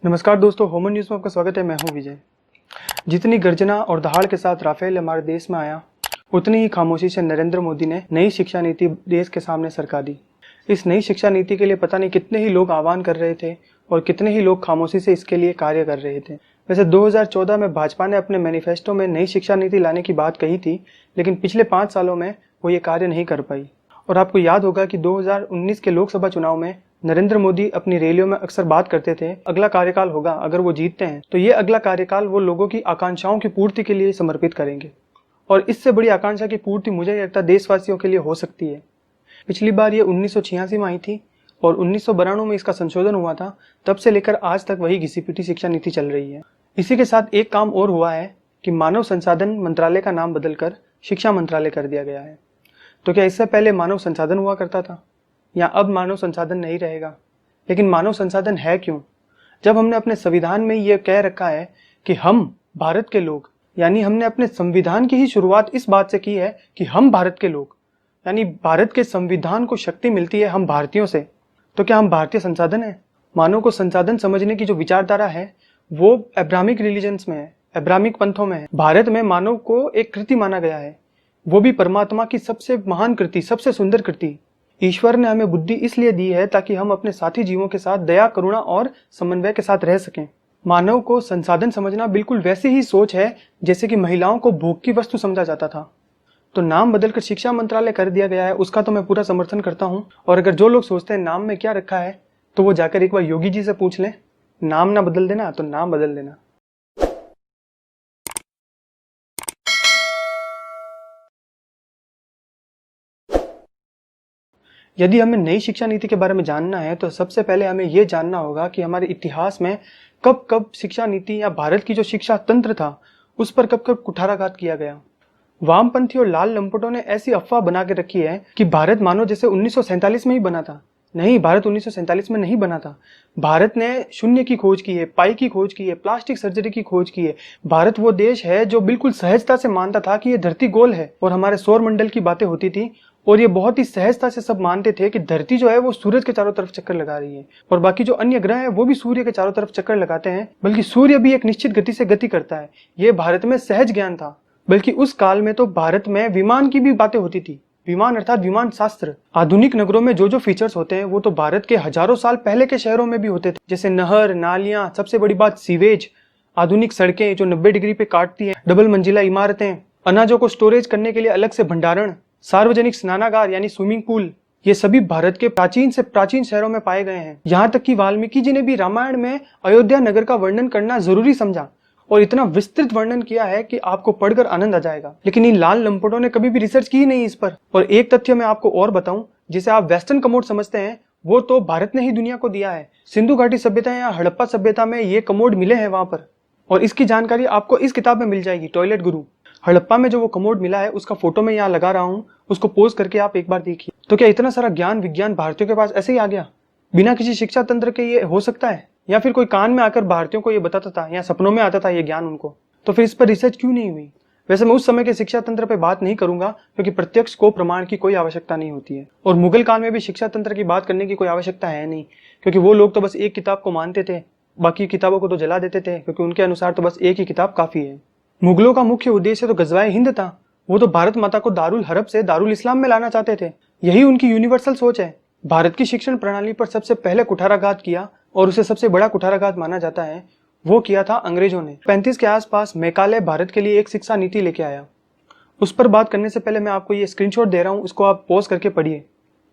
नमस्कार दोस्तों, human news में आपका स्वागत है। मैं हूं विजय। जितनी गर्जना और दहाड़ के साथ राफेल हमारे देश में आया, उतनी ही खामोशी से नरेंद्र मोदी ने नई शिक्षा नीति देश के सामने सरका दी। इस नई शिक्षा नीति के लिए पता नहीं कितने ही लोग आह्वान कर रहे थे और कितने ही लोग खामोशी से इसके लिए कार्य कर रहे थे। वैसे 2014 में भाजपा ने अपने मैनिफेस्टो में नई शिक्षा नीति लाने की बात कही थी, लेकिन पिछले 5 सालों में वो ये कार्य नहीं कर पाई। और आपको याद होगा कि 2019 के लोकसभा चुनाव में नरेंद्र मोदी अपनी रैलियों में अक्सर बात करते थे, अगला कार्यकाल होगा, अगर वो जीतते हैं तो ये अगला कार्यकाल वो लोगों की आकांक्षाओं की पूर्ति के लिए समर्पित करेंगे। और इससे बड़ी आकांक्षा की पूर्ति मुझे लगता है देशवासियों के लिए हो सकती है। पिछली बार ये 1986 में आई थी और 1992 में इसका संशोधन हुआ था। तब से लेकर आज तक वही घिसी पिटी शिक्षा नीति चल रही है। इसी के साथ एक काम और हुआ है कि मानव संसाधन मंत्रालय का नाम बदलकर शिक्षा मंत्रालय कर दिया गया है। तो क्या इससे पहले मानव संसाधन हुआ करता था, या अब मानव संसाधन नहीं रहेगा? लेकिन मानव संसाधन है क्यों, जब हमने अपने संविधान में यह कह रखा है कि हम भारत के लोग, यानी हमने अपने संविधान की ही शुरुआत इस बात से की है कि हम भारत के लोग, यानी भारत के संविधान को शक्ति मिलती है हम भारतीयों से। तो क्या हम भारतीय संसाधन है? मानव को संसाधन समझने की जो विचारधारा है वो अब्राहमिक रिलीजन्स में है, अब्राहमिक पंथों में है। भारत में मानव को एक कृति माना गया है, वो भी परमात्मा की सबसे महान कृति, सबसे सुंदर कृति। ईश्वर ने हमें बुद्धि इसलिए दी है ताकि हम अपने साथी जीवों के साथ दया, करुणा और समन्वय के साथ रह सकें। मानव को संसाधन समझना बिल्कुल वैसी ही सोच है जैसे कि महिलाओं को भोग की वस्तु समझा जाता था। तो नाम बदलकर शिक्षा मंत्रालय कर दिया गया है, उसका तो मैं पूरा समर्थन करता हूं। और अगर जो लोग सोचते हैं नाम में क्या रखा है, तो वो जाकर एक बार योगी जी से पूछ लें। नाम ना बदल देना तो नाम बदल देना। यदि हमें नई शिक्षा नीति के बारे में जानना है तो सबसे पहले हमें यह जानना होगा कि हमारे इतिहास में कब कब शिक्षा नीति या भारत की जो शिक्षा तंत्र था उस पर कब कब कुठाराघात किया गया। वामपंथी और लाल लंपटों ने ऐसी अफवाह बना के रखी है कि भारत मानो जैसे 1947 में ही बना था। नहीं, भारत 1947 में नहीं बना था। भारत ने शून्य की खोज की है, पाई की खोज की है, प्लास्टिक सर्जरी की खोज की है। भारत वो देश है जो बिल्कुल सहजता से मानता था कि ये धरती गोल है और हमारे सौर मंडल की बातें होती थी और ये बहुत ही सहजता से सब मानते थे कि धरती जो है वो सूरज के चारों तरफ चक्कर लगा रही है और बाकी जो अन्य ग्रह है वो भी सूर्य के चारों तरफ चक्कर लगाते हैं, बल्कि सूर्य भी एक निश्चित गति से गति करता है। ये भारत में सहज ज्ञान था। बल्कि उस काल में तो भारत में विमान की भी बातें होती थी। विमान अर्थात विमान शास्त्र। आधुनिक नगरों में जो जो फीचर्स होते हैं वो तो भारत के हजारों साल पहले के शहरों में भी होते थे, जैसे नहर, नालियां, सबसे बड़ी बात सीवेज, आधुनिक सड़कें जो 90 डिग्री पे काटती हैं, डबल मंजिला इमारतें, अनाजों को स्टोरेज करने के लिए अलग से भंडारण, सार्वजनिक स्नानागार यानी स्विमिंग पूल, ये सभी भारत के प्राचीन से प्राचीन शहरों में पाए गए हैं। यहाँ तक कि वाल्मीकि जी ने भी रामायण में अयोध्या नगर का वर्णन करना जरूरी समझा और इतना विस्तृत वर्णन किया है कि आपको पढ़कर आनंद आ जाएगा। लेकिन इन लाल लंपटों ने कभी भी रिसर्च की नहीं इस पर। और एक तथ्य मैं आपको और बताऊं, जिसे आप वेस्टर्न कमोड समझते हैं, वो तो भारत ने ही दुनिया को दिया है। सिंधु घाटी सभ्यता या हड़प्पा सभ्यता में ये कमोड मिले हैं वहां पर, और इसकी जानकारी आपको इस किताब में मिल जाएगी, टॉयलेट गुरु। हड़प्पा में जो वो कमोड मिला है उसका फोटो मैं यहाँ लगा रहा हूँ, उसको पोज करके आप एक बार देखिए। तो क्या इतना सारा ज्ञान विज्ञान भारतीयों के पास ऐसे ही आ गया बिना किसी शिक्षा तंत्र के? ये हो सकता है? या फिर कोई कान में आकर भारतीयों को ये बताता था या सपनों में आता था ये ज्ञान उनको? तो फिर इस पर रिसर्च क्यों नहीं हुई? वैसे मैं उस समय के शिक्षा तंत्र पे बात नहीं करूंगा क्योंकि प्रत्यक्ष को प्रमाण की कोई आवश्यकता नहीं होती है। और मुगल काल में भी शिक्षा तंत्र की बात करने की कोई आवश्यकता है नहीं, क्योंकि वो लोग तो बस एक किताब को मानते थे, बाकी किताबों को तो जला देते थे, क्योंकि उनके अनुसार तो बस एक ही किताब काफी है। मुगलों का मुख्य उद्देश्य तो गजवाए हिंद था। वो तो भारत माता को दारुल हरब से दारुल इस्लाम में लाना चाहते थे। यही उनकी यूनिवर्सल सोच है। भारत की शिक्षण प्रणाली पर सबसे पहले कुठाराघात किया, और उसे सबसे बड़ा कुठाराघात माना जाता है, वो किया था अंग्रेजों ने। 35 के आसपास मैकाले भारत के लिए एक शिक्षा नीति लेके आया। उस पर बात करने से पहले मैं आपको ये स्क्रीनशॉट दे रहा हूँ, इसको आप पॉज करके पढ़िए।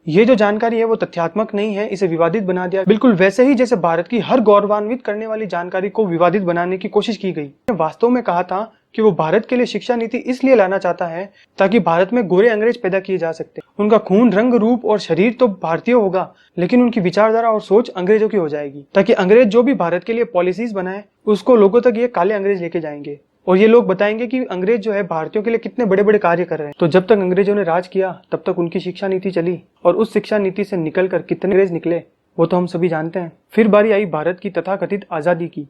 ये जो जानकारी है वो तथ्यात्मक नहीं है, इसे विवादित बना दिया, बिल्कुल वैसे ही जैसे भारत की हर गौरवान्वित करने वाली जानकारी को विवादित बनाने की कोशिश की गई। वास्तव में कहा था कि वो भारत के लिए शिक्षा नीति इसलिए लाना चाहता है ताकि भारत में गोरे अंग्रेज पैदा किए जा सकते। उनका खून, रंग, रूप और शरीर तो भारतीय होगा, लेकिन उनकी विचारधारा और सोच अंग्रेजों की हो जाएगी, ताकि अंग्रेज जो भी भारत के लिए पॉलिसीज बनाए उसको लोगों तक ये काले अंग्रेज लेके जाएंगे और ये लोग बताएंगे कि अंग्रेज जो है भारतीयों के लिए कितने बड़े बड़े कार्य कर रहे हैं। तो जब तक अंग्रेजों ने राज किया तब तक उनकी शिक्षा नीति चली, और उस शिक्षा नीति से निकलकर कितने अंग्रेज निकले वो तो हम सभी जानते हैं। फिर बारी आई भारत की तथाकथित आजादी की।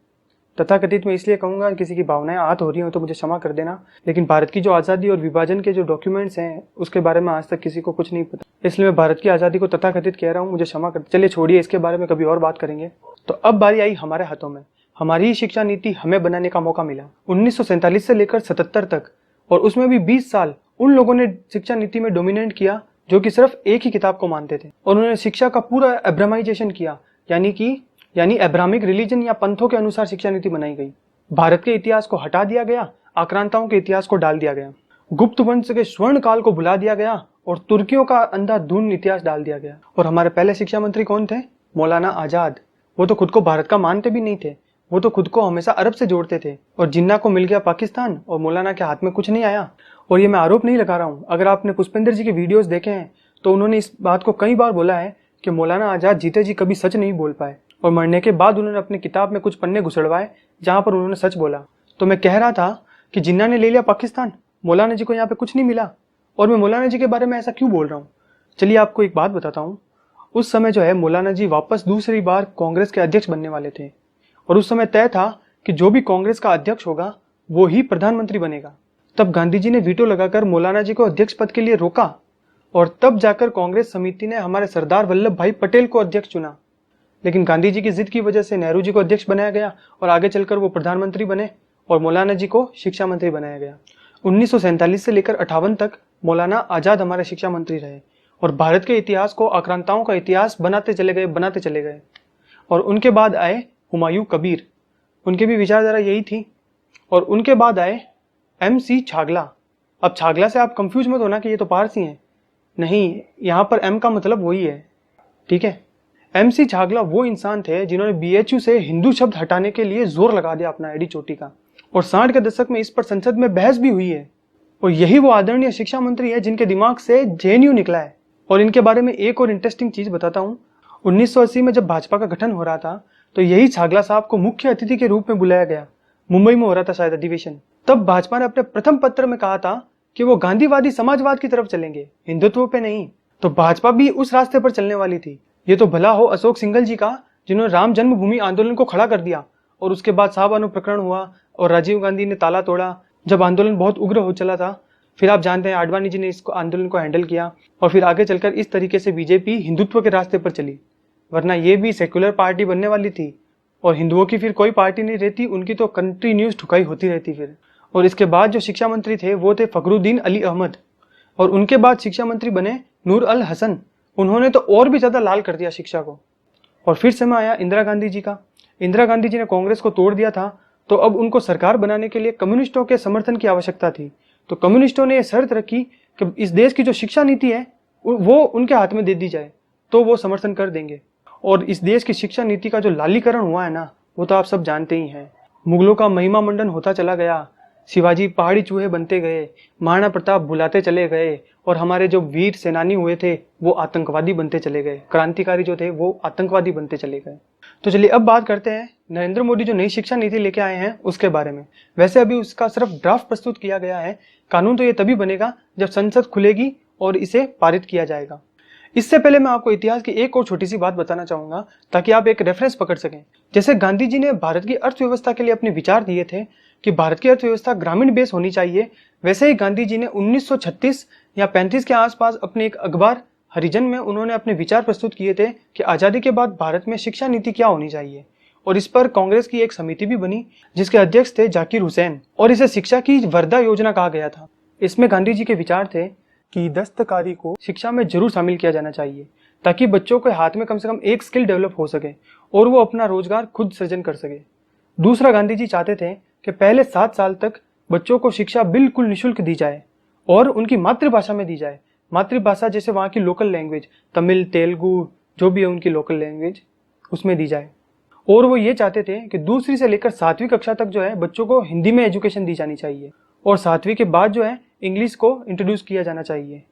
तथाकथित मैं इसलिए कहूंगा, किसी की भावनाएं आहत हो रही हो तो मुझे क्षमा कर देना, लेकिन भारत की जो आज़ादी और विभाजन के जो डॉक्यूमेंट्स हैं उसके बारे में आज तक किसी को कुछ नहीं पता, इसलिए मैं भारत की आज़ादी को तथाकथित कह रहा हूँ, मुझे क्षमा कर। चलिए छोड़िए, इसके बारे में कभी और बात करेंगे। तो अब बारी आई हमारे हाथों में, हमारी ही शिक्षा नीति हमें बनाने का मौका मिला 1947 से लेकर 77 तक, और उसमें भी 20 साल उन लोगों ने शिक्षा नीति में डोमिनेट किया जो कि सिर्फ एक ही किताब को मानते थे, और उन्होंने शिक्षा का पूरा एब्रामाइजेशन किया, यानी एब्राहमिक रिलीजन या पंथों के अनुसार शिक्षा नीति बनाई गई। भारत के इतिहास को हटा दिया गया, आक्रांताओं के इतिहास को डाल दिया गया, गुप्त वंश के स्वर्ण काल को भुला दिया गया और तुर्कियों का अंधाधुंध इतिहास डाल दिया गया। और हमारे पहले शिक्षा मंत्री कौन थे? मौलाना आजाद। वो तो खुद को भारत का मानते भी नहीं थे, वो तो खुद को हमेशा अरब से जोड़ते थे, और जिन्ना को मिल गया पाकिस्तान और मौलाना के हाथ में कुछ नहीं आया। और ये मैं आरोप नहीं लगा रहा हूँ, अगर आपने पुष्पेंद्र जी के वीडियोस देखे हैं तो उन्होंने इस बात को कई बार बोला है कि मौलाना आजाद जीते जी कभी सच नहीं बोल पाए, और मरने के बाद उन्होंने अपनी किताब में कुछ पन्ने घुसड़वाए जहां पर उन्होंने सच बोला। तो मैं कह रहा था कि जिन्ना ने ले लिया पाकिस्तान, मौलाना जी को यहाँ पे कुछ नहीं मिला, और मैं मौलाना जी के बारे में ऐसा क्यों बोल रहा हूँ? चलिए आपको एक बात बताता हूँ। उस समय जो है मौलाना जी वापस दूसरी बार कांग्रेस के अध्यक्ष बनने वाले थे, और उस समय तय था कि जो भी कांग्रेस का अध्यक्ष होगा वो ही प्रधानमंत्री बनेगा। तब गांधी जी ने वीटो लगाकर मौलाना जी को अध्यक्ष पद के लिए रोका, और तब जाकर कांग्रेस समिति ने हमारे सरदार वल्लभ भाई पटेल को अध्यक्ष चुना। लेकिन गांधी जी की जिद की वजह से नेहरू जी को अध्यक्ष बनाया गया, और आगे चलकर वो प्रधानमंत्री बने, और मौलाना जी को शिक्षा मंत्री बनाया गया। 1947 से लेकर 58 तक मौलाना आजाद हमारे शिक्षा मंत्री रहे, और भारत के इतिहास को आक्रांताओं का इतिहास बनाते चले गए। और उनके बाद आए हुमायूं कबीर, उनकी भी विचारधारा यही थी। और उनके बाद आए MC छागला। अब छागला से आप कंफ्यूज मत होना कि ये तो पारसी हैं, नहीं, यहाँ पर M का मतलब वही है, ठीक है। MC छागला वो इंसान थे जिन्होंने BHU से हिंदू शब्द हटाने के लिए जोर लगा दिया अपना एडी चोटी का, और 60 के दशक में इस पर संसद में बहस भी हुई है। और यही वो आदरणीय शिक्षा मंत्री है जिनके दिमाग से JNU निकला है। और इनके बारे में एक और इंटरेस्टिंग चीज बताता हूँ। 1980 में जब भाजपा का गठन हो रहा था तो यही छागला साहब को मुख्य अतिथि के रूप में बुलाया गया। मुंबई में हो रहा था शायद अधिवेशन। तब भाजपा ने अपने प्रथम पत्र में कहा था कि वो गांधीवादी समाजवाद की तरफ चलेंगे, हिंदुत्व पे नहीं। तो भाजपा भी उस रास्ते पर चलने वाली थी। ये तो भला हो अशोक सिंघल जी का, जिन्होंने राम जन्मभूमि आंदोलन को खड़ा कर दिया, और उसके बाद शाहबानो प्रकरण हुआ और राजीव गांधी ने ताला तोड़ा जब आंदोलन बहुत उग्र हो चला था। फिर आप जानते हैं आडवाणी जी ने इस आंदोलन को हैंडल किया, और फिर आगे चलकर इस तरीके से बीजेपी हिंदुत्व के रास्ते पर चली। वरना ये भी सेक्युलर पार्टी बनने वाली थी, और हिंदुओं की फिर कोई पार्टी नहीं रहती, उनकी तो कंटिन्यूस ठुकाई होती रहती फिर। और इसके बाद जो शिक्षा मंत्री थे वो थे फखरुद्दीन अली अहमद, और उनके बाद शिक्षा मंत्री बने नूर अल हसन। उन्होंने तो और भी ज्यादा लाल कर दिया शिक्षा को। और फिर समय आया इंदिरा गांधी जी का। इंदिरा गांधी जी ने कांग्रेस को तोड़ दिया था, तो अब उनको सरकार बनाने के लिए कम्युनिस्टों के समर्थन की आवश्यकता थी। तो कम्युनिस्टों ने यह शर्त रखी कि इस देश की जो शिक्षा नीति है वो उनके हाथ में दे दी जाए, तो वो समर्थन कर देंगे। और इस देश की शिक्षा नीति का जो लालीकरण हुआ है ना, वो तो आप सब जानते ही हैं। मुगलों का महिमा मंडन होता चला गया, शिवाजी पहाड़ी चूहे बनते गए, महाराणा प्रताप भुलाते चले गए, और हमारे जो वीर सेनानी हुए थे वो आतंकवादी बनते चले गए, क्रांतिकारी जो थे वो आतंकवादी बनते चले गए। तो चलिए अब बात करते हैं नरेंद्र मोदी जो नई शिक्षा नीति लेके आए हैं उसके बारे में। वैसे अभी उसका सिर्फ ड्राफ्ट प्रस्तुत किया गया है, कानून तो ये तभी बनेगा जब संसद खुलेगी और इसे पारित किया जाएगा। इससे पहले मैं आपको इतिहास की एक और छोटी सी बात बताना चाहूंगा ताकि आप एक रेफरेंस पकड़ सकें। जैसे गांधी जी ने भारत की अर्थव्यवस्था के लिए अपने विचार दिए थे कि भारत की अर्थव्यवस्था ग्रामीण बेस होनी चाहिए, वैसे ही गांधी जी ने 1936 या 35 के आसपास अपने एक अखबार हरिजन में उन्होंने अपने विचार प्रस्तुत किए थे कि आजादी के बाद भारत में शिक्षा नीति क्या होनी चाहिए। और इस पर कांग्रेस की एक समिति भी बनी जिसके अध्यक्ष थे जाकिर हुसैन, और इसे शिक्षा की वर्धा योजना कहा गया था। इसमें गांधी जी के विचार थे कि दस्तकारी को शिक्षा में जरूर शामिल किया जाना चाहिए ताकि बच्चों के हाथ में कम से कम एक स्किल डेवलप हो सके और वो अपना रोजगार खुद सृजन कर सके। दूसरा, गांधी जी चाहते थे कि पहले 7 साल तक बच्चों को शिक्षा बिल्कुल निःशुल्क दी जाए और उनकी मातृभाषा में दी जाए। मातृभाषा जैसे वहाँ की लोकल लैंग्वेज, तमिल, तेलुगु, जो भी है उनकी लोकल लैंग्वेज, उसमें दी जाए। और वो ये चाहते थे कि दूसरी से लेकर 7वीं कक्षा तक जो है बच्चों को हिंदी में एजुकेशन दी जानी चाहिए, और 7वीं के बाद जो है इंग्लिश को इंट्रोड्यूस किया जाना चाहिए।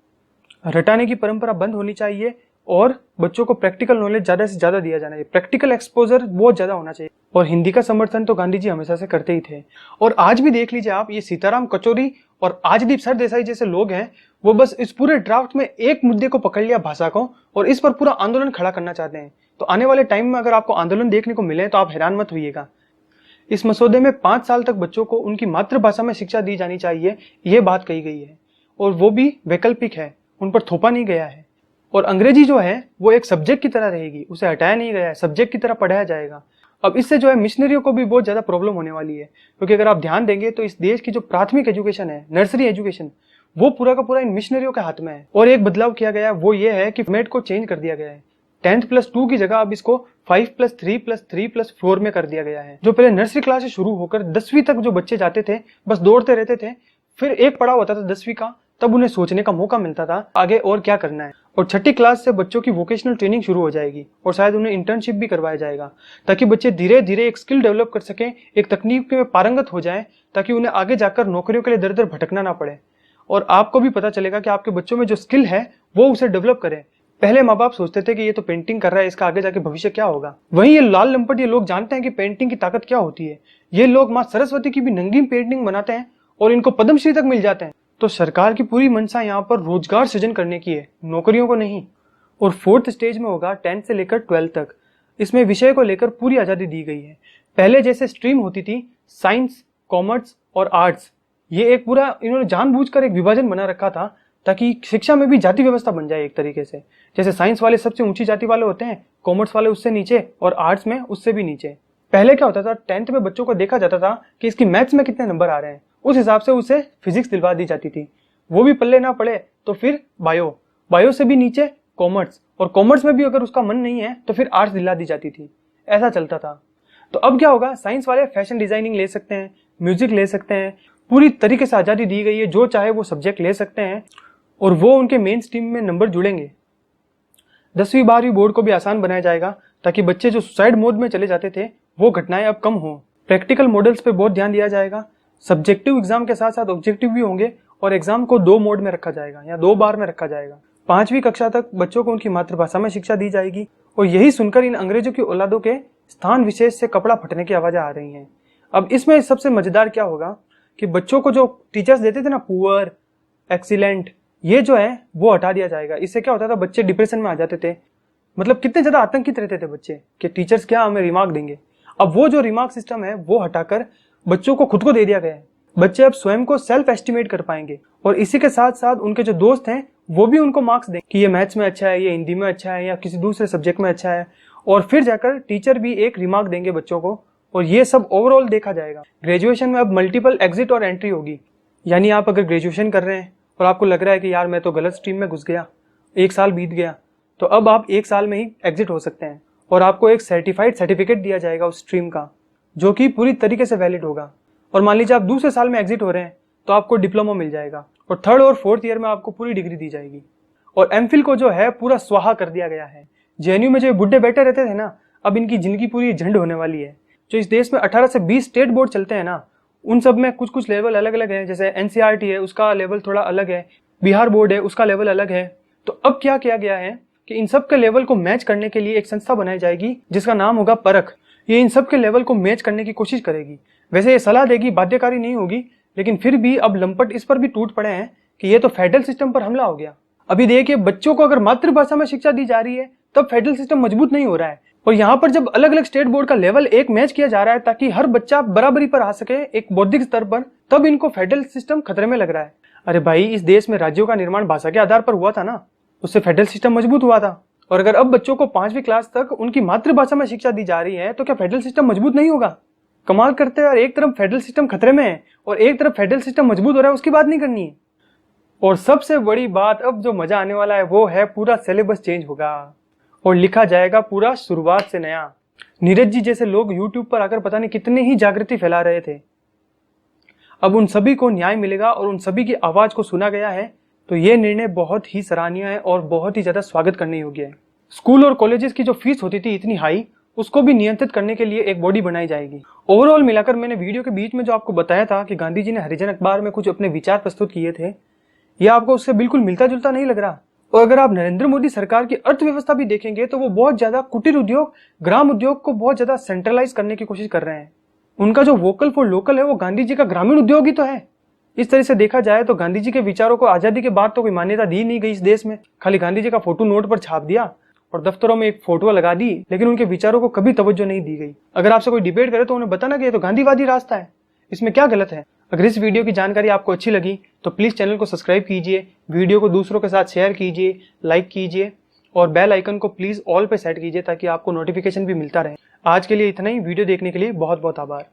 रटाने की परंपरा बंद होनी चाहिए और बच्चों को प्रैक्टिकल नॉलेज ज्यादा से ज्यादा दिया जाना चाहिए। प्रैक्टिकल एक्सपोजर बहुत ज्यादा होना चाहिए। और हिंदी का समर्थन तो गांधी जी हमेशा से करते ही थे। और आज भी देख लीजिए आप, ये सीताराम कचौरी और आजदीप सरदेसाई जैसे लोग हैं, वो बस इस पूरे ड्राफ्ट में एक मुद्दे को पकड़ लिया, भाषा को, और इस पर पूरा आंदोलन खड़ा करना चाहते हैं। तो आने वाले टाइम में अगर आपको आंदोलन देखने को मिले तो आप हैरान मत होइएगा। इस मसौदे में 5 साल तक बच्चों को उनकी मातृभाषा में शिक्षा दी जानी चाहिए, यह बात कही गई है। और वो भी वैकल्पिक है, उन पर थोपा नहीं गया है। और अंग्रेजी जो है वो एक सब्जेक्ट की तरह रहेगी, उसे हटाया नहीं गया है, सब्जेक्ट की तरह पढ़ाया जाएगा। अब इससे जो है मिशनरियों को भी बहुत ज्यादा प्रॉब्लम होने वाली है, क्योंकि अगर आप ध्यान देंगे तो इस देश की जो प्राथमिक एजुकेशन है, नर्सरी एजुकेशन, वो पूरा का पूरा इन मिशनरियों के हाथ में है। और एक बदलाव किया गया है, वो ये है कि फॉर्मेट को चेंज कर दिया गया है। 10+2 की जगह अब इसको 5+3+3+4 में कर दिया गया है। जो पहले नर्सरी क्लास से शुरू होकर 10वीं तक जो बच्चे जाते थे, बस दौड़ते रहते थे, फिर एक पड़ाव होता था 10वीं का, तब उन्हें सोचने का मौका मिलता था आगे और क्या करना है। और छठी क्लास से बच्चों की वोकेशनल ट्रेनिंग शुरू हो जाएगी और शायद उन्हें इंटर्नशिप भी करवाया जाएगा, ताकि बच्चे धीरे धीरे एक स्किल डेवलप कर सकें, एक तकनीक में पारंगत हो जाएं, ताकि उन्हें आगे जाकर नौकरियों के लिए दर दर भटकना ना पड़े। और आपको भी पता चलेगा कि आपके बच्चों में जो स्किल है वो उसे डेवलप करें। पहले माँ बाप सोचते थे कि ये तो पेंटिंग कर रहा है, इसका आगे जाके भविष्य क्या होगा। वहीं ये लाल लंपट ये लोग जानते हैं कि पेंटिंग की ताकत क्या होती है। ये लोग माँ सरस्वती की भी नंगी पेंटिंग बनाते हैं और इनको पद्मश्री तक मिल जाते हैं। तो सरकार की पूरी मंशा यहाँ पर रोजगार सृजन करने की है, नौकरियों को नहीं। और 4th स्टेज में होगा 10th से लेकर 12th तक। इसमें विषय को लेकर पूरी आजादी दी गई है। पहले जैसे स्ट्रीम होती थी साइंस, कॉमर्स और आर्ट्स, ये एक पूरा इन्होंने जानबूझकर एक विभाजन बना रखा था, ताकि शिक्षा में भी जाति व्यवस्था बन जाए एक तरीके से। जैसे साइंस वाले सबसे ऊंची जाति वाले होते हैं, कॉमर्स वाले उससे नीचे और आर्ट्स में उससे भी नीचे। पहले क्या होता था, 10th में बच्चों को देखा जाता था कि इसकी मैथ्स में कितने नंबर आ रहे हैं, उस हिसाब से उसे फिजिक्स दिलवा दी जाती थी। वो भी पल्ले ना पड़े तो फिर बायो से भी नीचे कॉमर्स, और कॉमर्स में भी अगर उसका मन नहीं है तो फिर आर्ट्स दिला दी जाती थी। ऐसा चलता था। तो अब क्या होगा, साइंस वाले फैशन डिजाइनिंग ले सकते हैं, म्यूजिक ले सकते हैं, पूरी तरीके से आजादी दी गई है, जो चाहे वो सब्जेक्ट ले सकते हैं और वो उनके मेन स्ट्रीम में नंबर जुड़ेंगे। 10वीं 12वीं बोर्ड को भी आसान बनाया जाएगा, ताकि बच्चे जो सुसाइड मोड में चले जाते थे वो घटनाएं अब कम हो। प्रैक्टिकल मॉडल्स पे बहुत ध्यान दिया जाएगा। सब्जेक्टिव एग्जाम के साथ साथ ऑब्जेक्टिव भी होंगे और एग्जाम को 2 मोड में रखा जाएगा या 2 बार में रखा जाएगा। 5वीं कक्षा तक बच्चों को उनकी मातृभाषा में शिक्षा दी जाएगी। और यही सुनकर इन अंग्रेजों की औलादों के स्थान विशेष से कपड़ा फटने की आवाजें आ रही हैं। अब इसमें सबसे मजेदार क्या होगा कि बच्चों को जो टीचर्स देते थे ना, पुअर, एक्सीलेंट, ये जो है वो हटा दिया जाएगा। इससे क्या होता था, बच्चे डिप्रेशन में आ जाते थे। मतलब कितने ज्यादा आतंकित रहते थे बच्चे कि टीचर्स क्या हमें रिमार्क देंगे। अब वो जो रिमार्क सिस्टम है वो हटाकर बच्चों को खुद को दे दिया गया है। बच्चे अब स्वयं को सेल्फ एस्टिमेट कर पाएंगे और इसी के साथ साथ उनके जो दोस्त हैं वो भी उनको मार्क्स दें कि ये मैथ्स में अच्छा है, ये हिंदी में अच्छा है या किसी दूसरे सब्जेक्ट में अच्छा है। और फिर जाकर टीचर भी एक रिमार्क देंगे बच्चों को और ये सब ओवरऑल देखा जाएगा। ग्रेजुएशन में अब मल्टीपल एग्जिट और एंट्री होगी। यानी आप अगर ग्रेजुएशन कर रहे हैं और आपको लग रहा है कि यार मैं तो गलत स्ट्रीम में घुस गया, 1 साल बीत गया, तो अब आप 1 साल में ही एग्जिट हो सकते हैं और आपको एक सर्टिफाइड सर्टिफिकेट दिया जाएगा उस स्ट्रीम का, जो कि पूरी तरीके से वैलिड होगा। और मान लीजिए आप दूसरे साल में एग्जिट हो रहे हैं तो आपको डिप्लोमा मिल जाएगा और 3rd और 4th ईयर में आपको पूरी डिग्री दी जाएगी। और एमफिल को जो है पूरा स्वाहा कर दिया गया है। जेएनयू में जो बुड्ढे बैठे रहते थे ना, अब इनकी जिंदगी पूरी झंड होने वाली है। जो इस देश में 18 से 20 स्टेट बोर्ड चलते हैं ना, उन सब में कुछ कुछ लेवल अलग अलग है। जैसे एनसीईआरटी है, उसका लेवल थोड़ा अलग है, बिहार बोर्ड है, उसका लेवल अलग है। तो अब क्या किया गया है कि इन सब के लेवल को मैच करने के लिए एक संस्था बनाई जाएगी जिसका नाम होगा परख। ये इन सब के लेवल को मैच करने की कोशिश करेगी। वैसे ये सलाह देगी, बाध्यकारी नहीं होगी, लेकिन फिर भी अब लंपट इस पर भी टूट पड़े हैं कि ये तो फेडरल सिस्टम पर हमला हो गया। अभी देखिए, बच्चों को अगर मातृभाषा में शिक्षा दी जा रही है तब फेडरल सिस्टम मजबूत नहीं हो रहा है। और यहाँ पर जब अलग अलग स्टेट बोर्ड का लेवल एक मैच किया जा रहा है ताकि हर बच्चा बराबरी पर आ सके एक बौद्धिक स्तर पर, तब इनको फेडरल सिस्टम खतरे में लग रहा है। अरे भाई, इस देश में राज्यों का निर्माण भाषा के आधार पर हुआ था ना, उससे फेडरल सिस्टम मजबूत हुआ था। और अगर अब बच्चों को 5वीं क्लास तक उनकी मातृभाषा में शिक्षा दी जा रही है तो क्या फेडरल सिस्टम मजबूत नहीं होगा? कमाल करते हैं यार, एक तरफ फेडरल सिस्टम खतरे में है और एक तरफ फेडरल सिस्टम मजबूत हो रहा है, उसकी बात नहीं करनी है। और सबसे बड़ी बात, अब जो मजा आने वाला है वो है पूरा सिलेबस चेंज होगा और लिखा जाएगा पूरा शुरुआत से नया। नीरज जी जैसे लोग यूट्यूब पर आकर पता नहीं कितने ही जागृति फैला रहे थे, अब उन सभी को न्याय मिलेगा और उन सभी की आवाज को सुना गया है। तो ये निर्णय बहुत ही सराहनीय है और बहुत ही ज्यादा स्वागत करने योग्य है। स्कूल और कॉलेजेस की जो फीस होती थी इतनी हाई, उसको भी नियंत्रित करने के लिए एक बॉडी बनाई जाएगी। ओवरऑल मिलाकर मैंने वीडियो के बीच में जो आपको बताया था कि गांधी जी ने हरिजन अखबार में कुछ अपने विचार प्रस्तुत किए थे, यह आपको उससे बिल्कुल मिलता जुलता नहीं लग रहा। और अगर आप नरेंद्र मोदी सरकार की अर्थव्यवस्था भी देखेंगे तो वो बहुत ज्यादा कुटीर उद्योग, ग्राम उद्योग को बहुत ज्यादा सेंट्रलाइज करने की कोशिश कर रहे हैं। उनका जो वोकल फॉर लोकल है वो गांधी जी का ग्रामीण उद्योग ही तो है। इस तरह से देखा जाए तो गांधी जी के विचारों को आजादी के बाद तो कोई मान्यता दी नहीं गई इस देश में। खाली गांधी जी का फोटो नोट पर छाप दिया और दफ्तरों में एक फोटो लगा दी, लेकिन उनके विचारों को कभी तवज्जो नहीं दी गई। अगर आपसे कोई डिबेट करे तो उन्हें बताना कि ये तो गांधीवादी रास्ता है, इसमें क्या गलत है। अगर इस वीडियो की जानकारी आपको अच्छी लगी तो प्लीज चैनल को सब्सक्राइब कीजिए, वीडियो को दूसरों के साथ शेयर कीजिए, लाइक कीजिए और बेल आइकन को प्लीज ऑल पे सेट कीजिए ताकि आपको नोटिफिकेशन भी मिलता रहे। आज के लिए इतना ही। वीडियो देखने के लिए बहुत बहुत आभार।